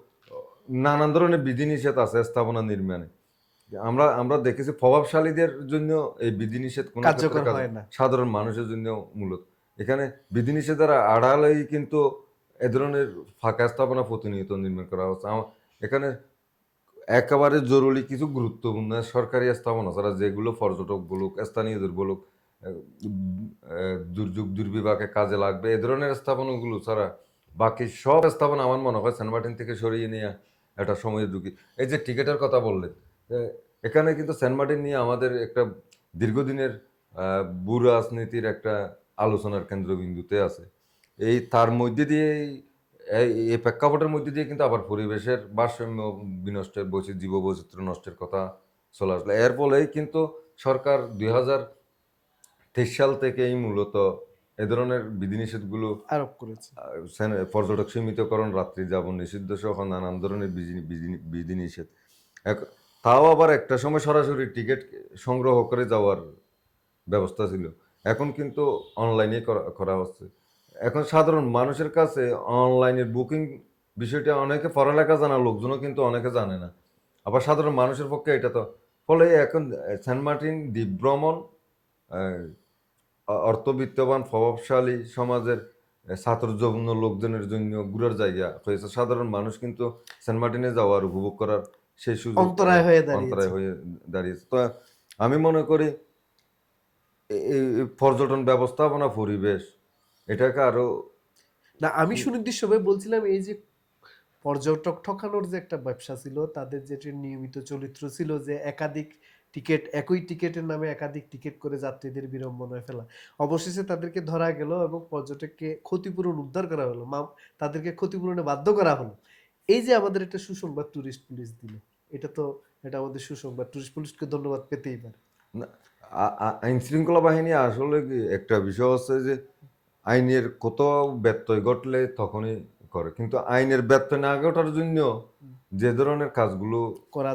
নানান ধরনের বিধিনিষেধ আছে স্থাপনা নির্মাণে। আমরা আমরা দেখেছি প্রভাবশালীদের জন্য এই বিধিনিষেধ কোনো ক্ষেত্রে কার্যকর কাজ, হয় না। সাধারণ মানুষের জন্য মূলত এখানে বিধিনিষেধের আড়ালেই কিন্তু এ ধরনের ফাঁকা স্থাপনা প্রতিনিয়ত নির্মাণ করা হচ্ছে। এখানে একেবারে জরুরি কিছু গুরুত্বপূর্ণ সরকারি স্থাপনা ছাড়া, যেগুলো পর্যটক বলুক, স্থানীয়দের বলুক, দুর্যোগ দুর্বিপাকে কাজে লাগবে, এ ধরনের স্থাপনাগুলো ছাড়া বাকি সব স্থাপনা আমার মনে হয় সেন্ট মার্টিন থেকে সরিয়ে নিয়ে একটা সময় ঢুকি। এই যে টিকেটের কথা বললেন, এখানে কিন্তু সেন্ট মার্টিন নিয়ে আমাদের একটা দীর্ঘদিনের ভূ রাজনীতির একটা আলোচনার কেন্দ্রবিন্দুতে আছে। তার মধ্যে দিয়েই এই প্রেক্ষাপটের মধ্যে দিয়ে কিন্তু আবার পরিবেশের ভারসাম্য বিনষ্টের জীব বৈচিত্র্য নষ্টের কথা চলে আসলো। এর ফলেই কিন্তু সরকার 2023 সাল থেকেই মূলত এ ধরনের বিধিনিষেধগুলো আরোপ করেছে। পর্যটক সীমিতকরণ, রাত্রি যাপন নিষিদ্ধ সহ নানান ধরনের বিধিনিষেধ। তাও আবার একটা সময় সরাসরি টিকিট সংগ্রহ করে যাওয়ার ব্যবস্থা ছিল, এখন কিন্তু অনলাইনে করা হচ্ছে। এখন সাধারণ মানুষের কাছে অনলাইনের বুকিং বিষয়টা, অনেকে পড়ালেখা জানা লোকজনও কিন্তু অনেকে জানে না, আবার সাধারণ মানুষের পক্ষে এটা তো। ফলে এখন সেন্ট মার্টিন দ্বীপ ভ্রমণ অর্থবিত্তবান প্রভাবশালী সমাজের ছাত্রজন্য লোকজনের জন্য ঘুরার জায়গা হয়েছে। সাধারণ মানুষ কিন্তু সেন্ট মার্টিনে যাওয়ার উপভোগ করার সেই সুযোগ অন্তরায় হয়ে অন্তরায় দাঁড়িয়েছে। হয়ে দাঁড়িয়েছে। তো আমি মনে করি এই পর্যটন ব্যবস্থাপনা পরিবেশ এটাকে আরো না, আমি সুনির্দিষ্টভাবে বলছিলাম এই যে পর্যটক ঠকানোর যে একটা ব্যবসা ছিল, তাদের যেটি নিয়মিত চরিত্র ছিল যে একাধিক টিকিট, একই টিকিটের নামে একাধিক টিকিট করে যাত্রীদের বিড়ম্বনায় ফেলা। অবশেষে তাদেরকে ধরা গেল এবং পর্যটককে ক্ষতিপূরণ উদ্ধার করা হলো, তাদেরকে ক্ষতিপূরণে বাধ্য করা হলো। এই যে আমাদের একটা সুসংবাদ টুরিস্ট পুলিশ দিল, এটা আমাদের সুসংবাদ। টুরিস্ট পুলিশকে ধন্যবাদ পেতেই পারে। না, আইন শৃঙ্খলা বাহিনী আসলে কি একটা বিষয় হচ্ছে যে আইনের কত ব্যত্যয় ঘটলে তখনই করে, কিন্তু আইনের ব্যত্যয় না ঘটার জন্য যে ধরনের কাজগুলো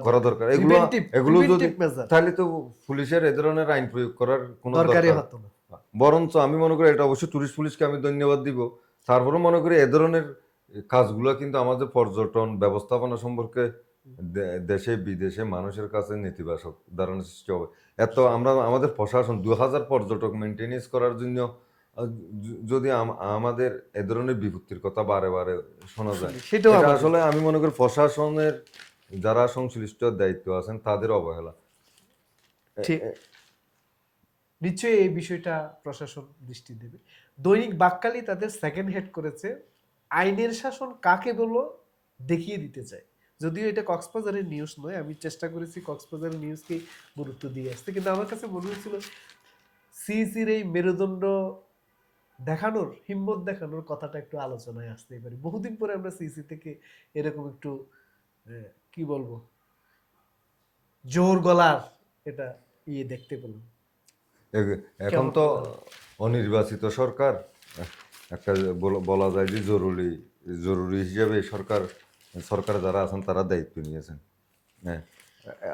করা দরকার, এগুলো এগুলো যদি তাহলে তো পুলিশের এ ধরনের আইন প্রয়োগ করার কোনো দরকারই দরকার, হতো না। বরঞ্চ আমি মনে করি এটা অবশ্যই টুরিস্ট পুলিশকে আমি ধন্যবাদ দিব। তারপরে মনে করি এ ধরনের কাজগুলো কিন্তু আমাদের পর্যটন ব্যবস্থাপনা সম্পর্কে দেশে বিদেশে মানুষের কাছে নেতিবাচক ধারণা সৃষ্টি হবে। এত আমরা আমাদের প্রশাসন 2000 পর্যটক মেনটেনেন্স করার জন্য যদি আমাদের এ ধরনের বিপত্তির কথা বারে বারে শোনা যায়, সেটাও এটা আমাদের আসলে আমি মনে করি প্রশাসনের যারা সংশ্লিষ্ট দায়িত্ব আছেন তাদের অবহেলা। ঠিক, নিশ্চয়ই এই বিষয়টা প্রশাসন দৃষ্টি দেবে। দৈনিক বাকখালী তাদের সেকেন্ড হেড করেছে, আইনের শাসন কাকে বলো দেখিয়ে দিতে চায়। যদিও এটা কক্সবাজারের নিউজ নয়, আমি চেষ্টা করেছি কক্সবাজারের নিউজকেই গুরুত্ব দিয়ে আসতে, কিন্তু আমার কাছে মনে হয়েছিল সিইসির এই মেরুদণ্ড দেখানোর, হিম্মত দেখানোর কথাটা একটু আলোচনায় আসতেই পারে। বহুদিন পরে আমরা সিইসি থেকে এরকম একটু কি বলবো, জোর গলার এটা দেখতে পেলাম। এখন তো অনির্বাচিত সরকার, একটা বলা যায় যে জরুরি হিসেবে সরকার যারা আছেন তারা দায়িত্ব নিয়েছেন। হ্যাঁ,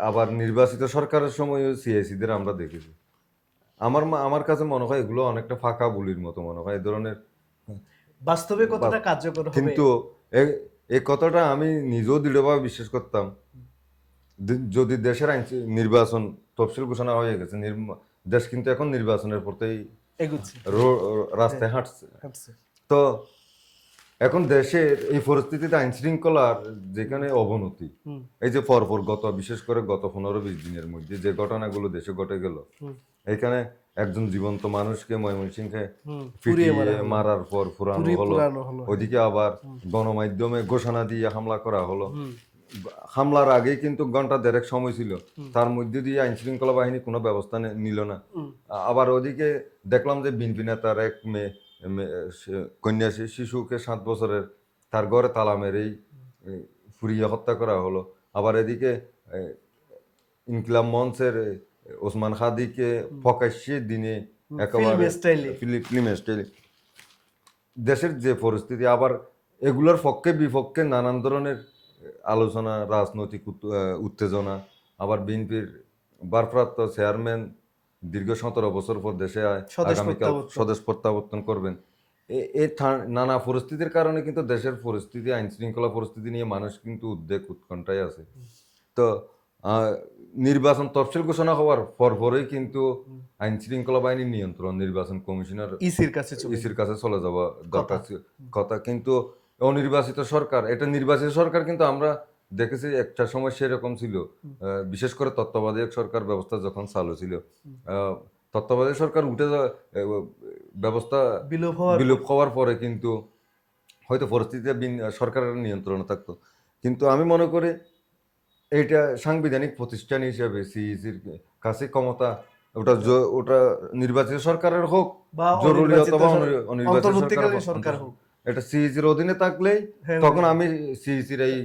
আবার নির্বাচিত সরকারের সময় সিআইসিদের আমরা দেখেছি। আমার কাছে মনে হয় এগুলো অনেকটা ফাঁকা বুলির মতো মনে হয়, এই ধরনের বাস্তবে কতটা কার্যকর হবে। কিন্তু এই কথাটা আমি নিজেও দৃঢ়ভাবে বিশ্বাস করতাম। যদি দেশের নির্বাচন তফসিল ঘোষণা হয়ে গেছে, দেশ কিন্তু এখন নির্বাচনের পথেই এগুচ্ছে, রাস্তায় হাঁটছে। তো এখন দেশের এই পরিস্থিতিতে আইন শৃঙ্খলার যেখানে অবনতি, এই যে পরপর বিশেষ করে গত 15-20 দিনের মধ্যে যে ঘটনাগুলো দেশে ঘটে গেল, এখানে একজন জীবন্ত মানুষকে ময়মনসিংহে পিটিয়ে মারার পর পুরানো হলো, ওদিকে আবার গণমাধ্যমে ঘোষণা দিয়ে হামলা করা হলো। হামলার আগেই কিন্তু ঘন্টা দেড়েক সময় ছিল, তার মধ্যে দিয়ে আইন শৃঙ্খলা বাহিনী কোনো ব্যবস্থা নিল না। আবার ওদিকে দেখলাম যে বিএনপি নেতার এক কন্যা শিশুকে 7 বছরের, তার ঘরে তালা মেরেই ফুরিয়ে হত্যা করা হলো। আবার এদিকে ইনকিলাব মঞ্চের ওসমান খাদিকে প্রকাশ্যে দিনে একেবারে ফিল্ম স্টাইলে, দেশের যে পরিস্থিতি, আবার এগুলোর পক্ষে বিপক্ষে নানান ধরনের আলোচনা, রাজনৈতিক উত্তেজনা। আবার বিএনপির ভারপ্রাপ্ত চেয়ারম্যান দীর্ঘ 17 বছর পর দেশে আগামীকাল স্বদেশ প্রত্যাবর্তন করবেন। এই নানা পরিস্থিতির কারণে কিন্তু দেশের পরিস্থিতি, আইন শৃঙ্খলা পরিস্থিতি নিয়ে মানুষ কিন্তু উৎকণ্ঠায় আছে। তো নির্বাচন তফসিল ঘোষণা হওয়ার পরপরই কিন্তু আইন শৃঙ্খলা বাহিনীর নিয়ন্ত্রণ নির্বাচন কমিশনার ইসির কাছে চলে যাওয়া দরকার কথা। কিন্তু অনির্বাচিত সরকার, এটা নির্বাচিত সরকার কিন্তু আমরা দেখেছি একটা সময় সেরকম ছিল, বিশেষ করে তত্ত্বাবধায়ক সরকার ব্যবস্থা যখন চালু ছিল, তত্ত্বাবধায়ক সরকার উঠে ব্যবস্থা বিলোপ হওয়ার পরে কিন্তু হয়তো পরিস্থিতি সরকারের নিয়ন্ত্রণে থাকতো। কিন্তু আমি মনে করি এইটা সাংবিধানিক প্রতিষ্ঠান হিসেবে সিইসির কাছে ক্ষমতা, ওটা নির্বাচিত সরকারের হোক, জরুরি অথবা অনির্বাচিত সরকার হোক, এটা সিইসির অধীনে থাকলেই হ্যাঁ, তখন আমি সিইসির এই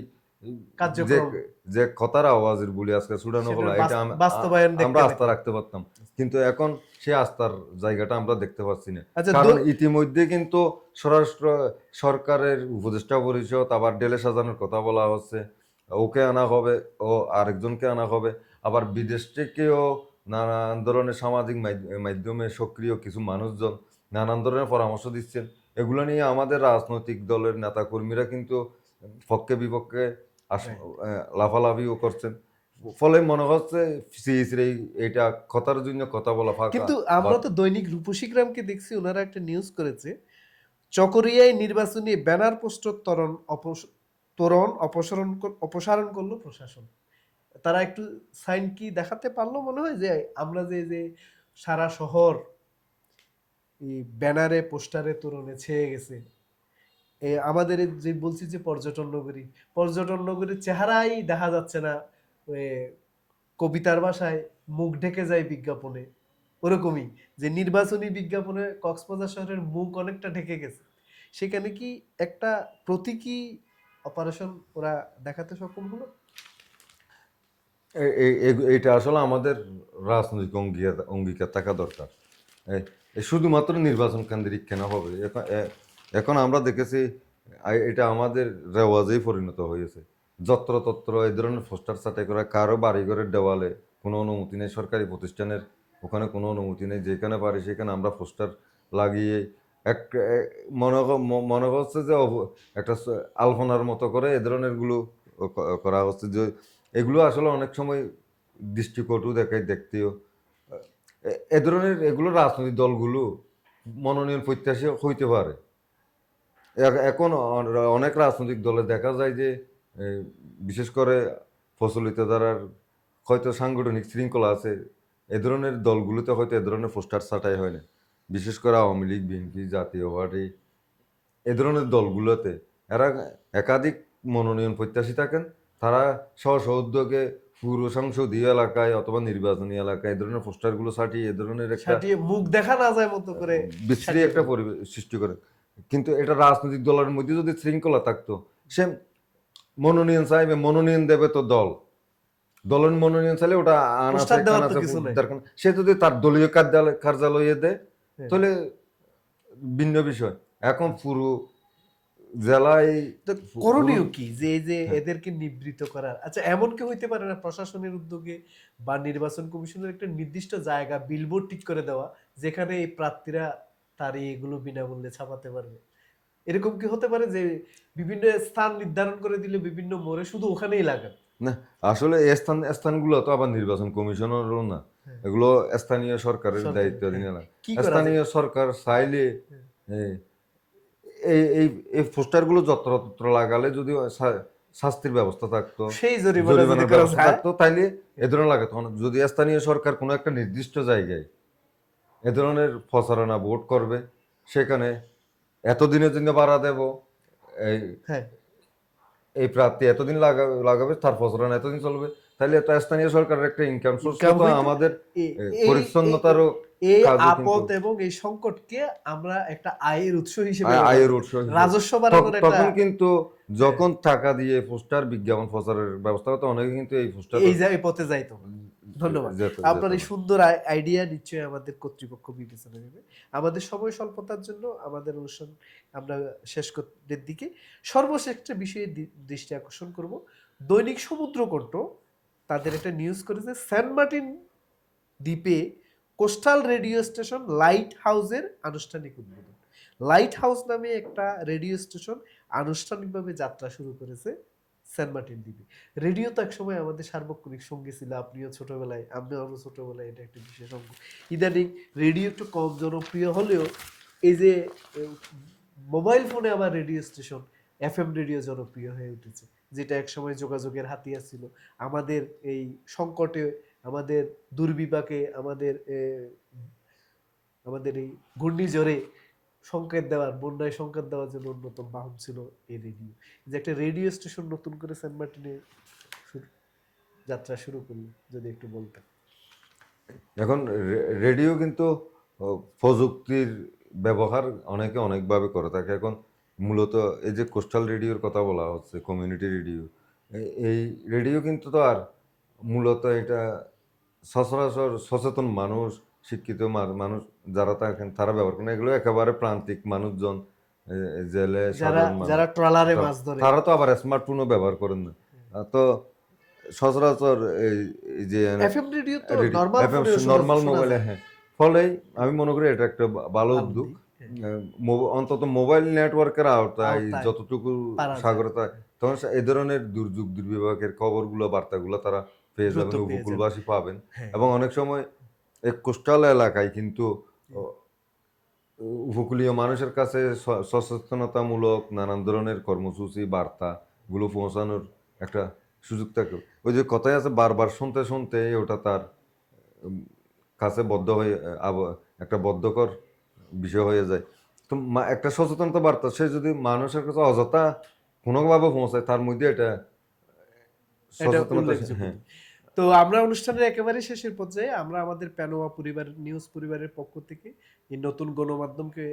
যে কার্যক্রম যে কথার আওয়াজের বলি আজকে ছুটানো হলো সেটার এটা বাস্তবায়ন আমরা দেখতে আস্থা পেতেন। রাখতে পারতাম, কিন্তু এখন সেই আস্থার জায়গাটা আমরা দেখতে পাচ্ছি না। আচ্ছা, কারণ ইতিমধ্যে কিন্তু স্বরাষ্ট্র সরকারের উপদেষ্টা পরিষদ আবার ঢেলে সাজানোর কথা বলা হচ্ছে, ওকে আনা হবে, ও আরেকজনকে আনা হবে, আবার বিদেশ থেকেও নানান ধরনের সামাজিক মাধ্যমে সক্রিয় কিছু মানুষজন নানান ধরনের পরামর্শ দিচ্ছেন। এগুলো নিয়ে আমাদের রাজনৈতিক দলের নেতাকর্মীরা কিন্তু পক্ষে বিপক্ষে Right. লাফালাফিও করছেন। ফলে মনে হচ্ছে সিইসির এইটা কথার জন্য কথা বলা ফাঁকা। কিন্তু আমরা তো দৈনিক রূপসী গ্রামকে দেখছি, ওনারা একটা নিউজ করেছে, চকরিয়ায় নির্বাচনী ব্যানার পোস্টার তোরণ অপসারণ করলো প্রশাসন। তারা একটু সাইন কি দেখাতে পারলো মনে হয়, যে আমরা যে যে সারা শহর এই ব্যানারে পোস্টারে তোরণে ছেয়ে গেছে, আমাদের এই যে বলছি যে পর্যটন নগরীর চেহারাই দেখা যাচ্ছে না, ওই কবিতার ভাষায় মুখ ঢেকে যায় বিজ্ঞাপনে, ওরকমই যে নির্বাচনী বিজ্ঞাপনে কক্সবাজার শহরের মুখ অনেকটা ঢেকে গেছে। সেখানে কি একটা প্রতীকী অপারেশন ওরা দেখাতে সক্ষম হলো? এইটা আসলে আমাদের রাজনৈতিক অঙ্গীকার থাকা দরকার। শুধুমাত্র নির্বাচন কেন্দ্রিক কেন হবে? এখন আমরা দেখেছি এটা আমাদের রেওয়াজেই পরিণত হয়েছে। যত্রতত্র এই ধরনের পোস্টার ছাঁটাই করা, কারো বাড়িঘরের দেওয়ালে কোনো অনুমতি নেই, সরকারি প্রতিষ্ঠানের ওখানে কোনো অনুমতি নেই, যেখানে পারি সেখানে আমরা পোস্টার লাগিয়ে এক মনে হচ্ছে যে একটা আলপনার মতো করে এ ধরনের গুলো করা হচ্ছে, যে এগুলো আসলে অনেক সময় দৃষ্টিকটু দেখায় দেখতেও। এ ধরনের এগুলো রাজনৈতিক দলগুলো মনোনয়ন প্রত্যাশী হইতে পারে। এখন অনেক রাজনৈতিক দলে দেখা যায় যে বিশেষ করে প্রচলিত ধারার হয়তো সাংগঠনিক শৃঙ্খলা আছে, এ ধরনের দলগুলোতে হয়তো এ ধরনের পোস্টার ছাঁটাই হয় না। বিশেষ করে আওয়ামী লীগ, বিএনপি, জাতীয় পার্টি, এ ধরনের দলগুলোতে এরা একাধিক মনোনয়ন প্রত্যাশী থাকেন। তারা স্ব উদ্যোগে পুরো সংসদীয় এলাকায় অথবা নির্বাচনী এলাকায় এ ধরনের পোস্টারগুলো ছাটিয়ে এ ধরনের একটা সাটিয়ে মুখ দেখা না যায় মতো করে বিশ্রী সাটিয়ে একটা দেয়। পরিবেশ সৃষ্টি করে। কিন্তু এটা রাজনৈতিক দলের মধ্যে যদি শৃঙ্খলা থাকতো, সে মনোনয়ন চাইবে, মনোনয়ন দেবে তো দলের মনোনয়ন চাইলে ওটা আনাচে পোস্টার দেওয়ার তো কানাচে কিছু নাই। দরকার নেই। সে যদি তার দলীয় কার্যালয়ে দেয় হ্যাঁ। তাহলে ভিন্ন বিষয়। এখন পুরো জেলায় তো করণীয় কি, যে এই যে এদেরকে নিবৃত্ত করার? আচ্ছা, এমন কি হইতে পারে না প্রশাসনের উদ্যোগে বা নির্বাচন কমিশনের একটা নির্দিষ্ট জায়গা বিলবোর্ড ঠিক করে দেওয়া, যেখানে এই প্রার্থীরা তার এগুলো বিনামূল্যে ছাপাতে পারবে? এরকম কি হতে পারে যে বিভিন্ন স্থান নির্ধারণ করে দিলে বিভিন্ন মোড়ে শুধু ওখানেই লাগান? না, আসলে এই স্থানগুলো তো আবার নির্বাচন কমিশনেরও না, হ্যাঁ। এগুলো স্থানীয় সরকারের সরকারি, দায়িত্বাধীন হ্যাঁ। এলাকা। কি করা যায়? স্থানীয় সরকার চাইলে হ্যাঁ। এই এই এই পোস্টারগুলো যত্রতত্র লাগালে যদি শাস্তির ব্যবস্থা থাকতো, সেই জরিমানা যদি জরিমানার করা ব্যবস্থা যায়। থাকতো, তাইলে এ ধরনের লাগাতো না। যদি স্থানীয় সরকার কোনো একটা নির্দিষ্ট জায়গায় এ ধরনের প্রচারণা ভোট করবে, সেখানে এতদিনের জন্য ভাড়া দেব, এই হ্যাঁ। এই প্রার্থী এতদিন লাগাবে, তার প্রচারণা এতদিন চলবে, তাহলে এটা স্থানীয় সরকারের একটা ইনকাম সোর্স ইনকাম হতো, হইতো। আমাদের এই পরিচ্ছন্নতারও এই কাজও কিন্তু আপদ এবং এই সংকটকে আমরা একটা আয়ের উৎস হিসেবে আয়ের ব্যবহার করি। উৎস হিসেবে। রাজস্ব বাড়ানোর একটা, তখন কিন্তু যখন টাকা দিয়ে পোস্টার বিজ্ঞাপন প্রচারের ব্যবস্থা হতো, অনেকে কিন্তু এই পোস্টার এই পথে যাইতো। ধন্যবাদ। যেত আপনার এই না। সুন্দর আইডিয়া নিশ্চয়ই আমাদের কর্তৃপক্ষ বিবেচনা নেবে। আমাদের সময় স্বল্পতার জন্য আমাদের অনুষ্ঠান আমরা শেষ করতে দিকে সর্বশেষ একটা বিষয়ে দৃষ্টি আকর্ষণ করব। দৈনিক সমুদ্রকণ্ঠ তাদের একটা নিউজ করেছে, সেন্ট মার্টিন দ্বীপে কোস্টাল রেডিও স্টেশন লাইট হাউসের আনুষ্ঠানিক উদ্বোধন। লাইট হাউস নামে একটা রেডিও স্টেশন আনুষ্ঠানিকভাবে যাত্রা শুরু করেছে সেন্ট মার্টিন দ্বীপে। রেডিও তো একসময় আমাদের সার্বক্ষণিক সঙ্গী ছিল, আপনিও ছোটবেলায়, আমিও ছোটবেলায়, এটা একটা বিশেষ অঙ্গ। ইদানিং রেডিও একটু কম জনপ্রিয় হলেও এই যে মোবাইল ফোনে আবার রেডিও স্টেশন, এফএম রেডিও জনপ্রিয় হয়ে উঠেছে, যেটা একসময় যোগাযোগের হাতিয়ার ছিল। আমাদের এই সংকটে, আমাদের দুর্বিপাকে, আমাদের এই ঘূর্ণিঝড়ে সংকেত দেওয়ার, বন্যায় সংকেত দেওয়ার জন্য অন্যতম বাহন ছিল এই রেডিও। যে একটা রেডিও স্টেশন নতুন করে সেন্ট মার্টিনে যাত্রা শুরু করলো, যদি একটু বলতেন। এখন রেডিও কিন্তু প্রযুক্তির ব্যবহার অনেকে অনেকভাবে করে থাকে। এখন মূলত এই যে কোস্টাল রেডিওর কথা বলা হচ্ছে, কমিউনিটি রেডিও, এই রেডিও কিন্তু তো আর মূলত এটা সচরাচর সচেতন মানুষ, শিক্ষিত মানুষ যারা থাকেন তারা ব্যবহার করেন, এগুলো একেবারে প্রান্তিক মানুষজন, জেলে যারা সাধারণ মানুষ, যারা ট্রলারে মাছ ধরে, তারা তো আবার স্মার্টফোনও ব্যবহার করেন না। তো সচরাচর এই যে এফএম রেডিও তো নরমাল ফোনে নর্মাল শোনা মোবাইলে, যায়। হ্যাঁ, ফলেই আমি মনে করি এটা একটা ভালো ভালো উদ্যোগ। দিক, হ্যাঁ। অন্তত মোবাইল নেটওয়ার্কের আওতায় আওতায় যতটুকু পারা যায়। সাগরতা, তখন এই ধরনের দুর্যোগ দুর্বিপাকের খবরগুলো, বার্তাগুলো তারা পেয়ে দ্রুত যাবেন, পেয়ে যাবে। উপকূলবাসী পাবেন। হ্যাঁ। এবং অনেক সময় এই কোস্টাল এলাকায় কিন্তু ও, উপকূলীয় মানুষের কাছে সচেতনতামূলক নানান ধরনের কর্মসূচি বার্তাগুলো পৌঁছানোর একটা সুযোগ থাকে। ওই যে কথাই আছে, বারবার শুনতে শুনতে ওটা তার উম, কাছে বদ্ধ হয়ে একটা বদ্ধকর বিষয় হয়ে যায়। তো একটা সচেতনতা বার্তা সে যদি মানুষের কাছে অযথা কোনোভাবে পৌঁছায়, তার মধ্যে এটা এটা সচেতনতা, উল্লেখযোগ্য হ্যাঁ। দিক। তো আমরা অনুষ্ঠানের একেবারে শেষের পর্যায়ে আমরা আমাদের প্যানোয়া পরিবার নিউজ পরিবারের পক্ষ থেকে এই নতুন গণমাধ্যমকে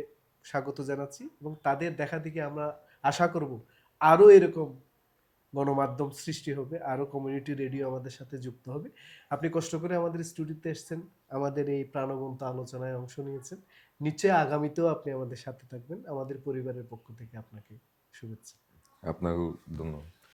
স্বাগত জানাচ্ছি এবং তাদের দেখা দেখি আমরা আশা করব আরো এরকম গণমাধ্যম সৃষ্টি হবে, আরো কমিউনিটি রেডিও আমাদের সাথে যুক্ত হবে। আপনি কষ্ট করে আমাদের স্টুডিওতে এসেছেন, আমাদের এই প্রাণবন্ত আলোচনায় অংশ নিয়েছেন। নিশ্চয়ই আগামীতেও আপনি আমাদের সাথে থাকবেন। আমাদের পরিবারের পক্ষ থেকে আপনাকে শুভেচ্ছা। আপনাকেও ধন্যবাদ।